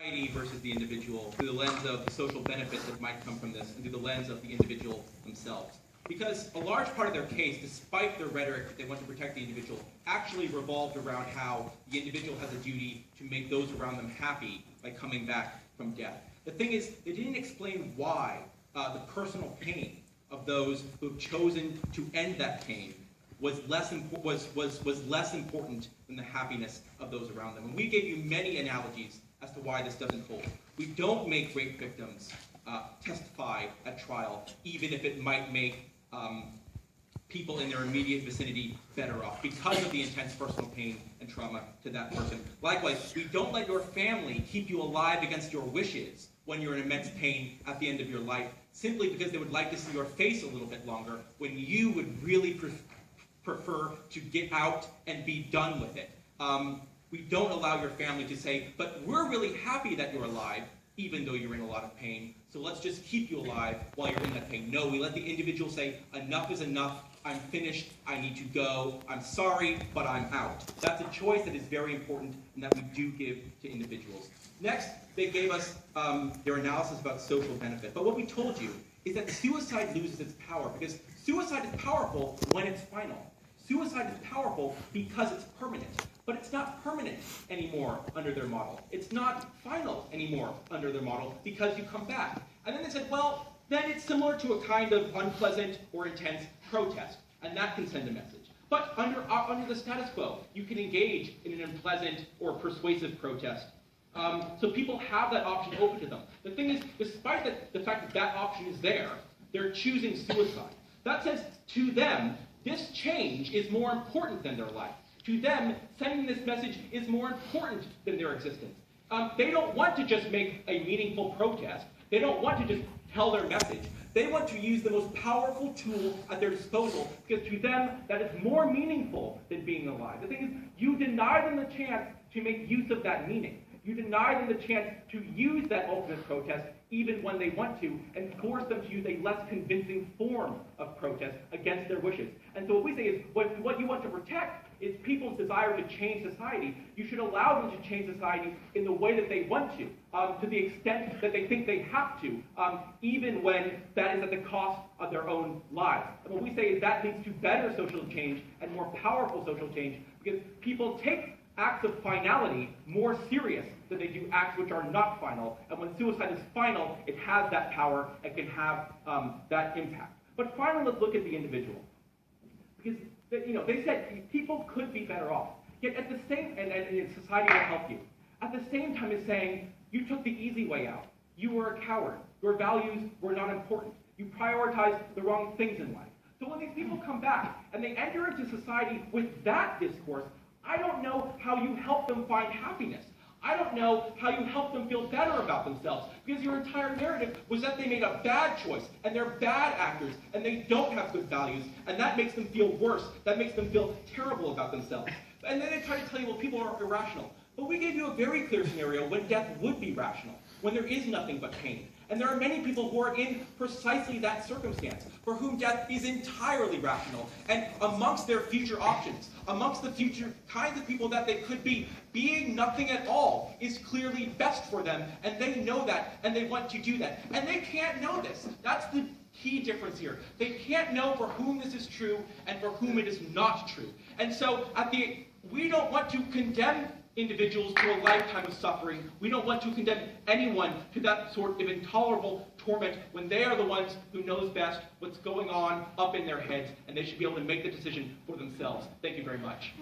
society versus the individual through the lens of the social benefits that might come from this and through the lens of the individual themselves. Because a large part of their case, despite their rhetoric that they want to protect the individual, actually revolved around how the individual has a duty to make those around them happy by coming back from death. The thing is, they didn't explain why the personal pain of those who have chosen to end that pain was less important than the happiness of those around them. And we gave you many analogies as to why this doesn't hold. We don't make rape victims testify at trial, even if it might make people in their immediate vicinity better off because of the intense personal pain and trauma to that person. Likewise, we don't let your family keep you alive against your wishes when you're in immense pain at the end of your life, simply because they would like to see your face a little bit longer when you would really prefer to get out and be done with it. We don't allow your family to say, but we're really happy that you're alive, even though you're in a lot of pain, so let's just keep you alive while you're in that pain. No, we let the individual say, enough is enough, I'm finished, I need to go, I'm sorry, but I'm out. That's a choice that is very important and that we do give to individuals. Next, they gave us their analysis about social benefit. But what we told you is that suicide loses its power, because suicide is powerful when it's final. Suicide is powerful because it's permanent. But it's not permanent anymore under their model. It's not final anymore under their model because you come back. And then they said, well, then it's similar to a kind of unpleasant or intense protest, and that can send a message. But under the status quo, you can engage in an unpleasant or persuasive protest. So people have that option open to them. The thing is, despite the fact that that option is there, they're choosing suicide. That says, to them, this change is more important than their life. To them, sending this message is more important than their existence. They don't want to just make a meaningful protest. They don't want to just tell their message. They want to use the most powerful tool at their disposal, because to them, that is more meaningful than being alive. The thing is, you deny them the chance to make use of that meaning. You deny them the chance to use that ultimate protest even when they want to, and force them to use a less convincing form of protest against their wishes. And so what we say is, what you want to protect is people's desire to change society. You should allow them to change society in the way that they want to the extent that they think they have to, even when that is at the cost of their own lives. And what we say is that leads to better social change and more powerful social change, because people take acts of finality more serious than they do acts which are not final. And when suicide is final, it has that power and can have that impact. But finally, let's look at the individual. Because they said people could be better off. Yet at the same, and society will help you. At the same time as saying, you took the easy way out. You were a coward. Your values were not important. You prioritized the wrong things in life. So when these people come back and they enter into society with that discourse, I don't know how you help them find happiness. I don't know how you help them feel better about themselves, because your entire narrative was that they made a bad choice, and they're bad actors, and they don't have good values, and that makes them feel worse. That makes them feel terrible about themselves. And then they try to tell you, well, people are irrational. But we gave you a very clear scenario when death would be rational, when there is nothing but pain. And there are many people who are in precisely that circumstance, for whom death is entirely rational. And amongst their future options, amongst the future kinds of people that they could be, being nothing at all is clearly best for them, and they know that, and they want to do that. And they can't know this. That's the key difference here. They can't know for whom this is true and for whom it is not true. And so we don't want to condemn individuals to a lifetime of suffering. We don't want to condemn anyone to that sort of intolerable torment when they are the ones who knows best what's going on up in their heads, and they should be able to make the decision for themselves. Thank you very much.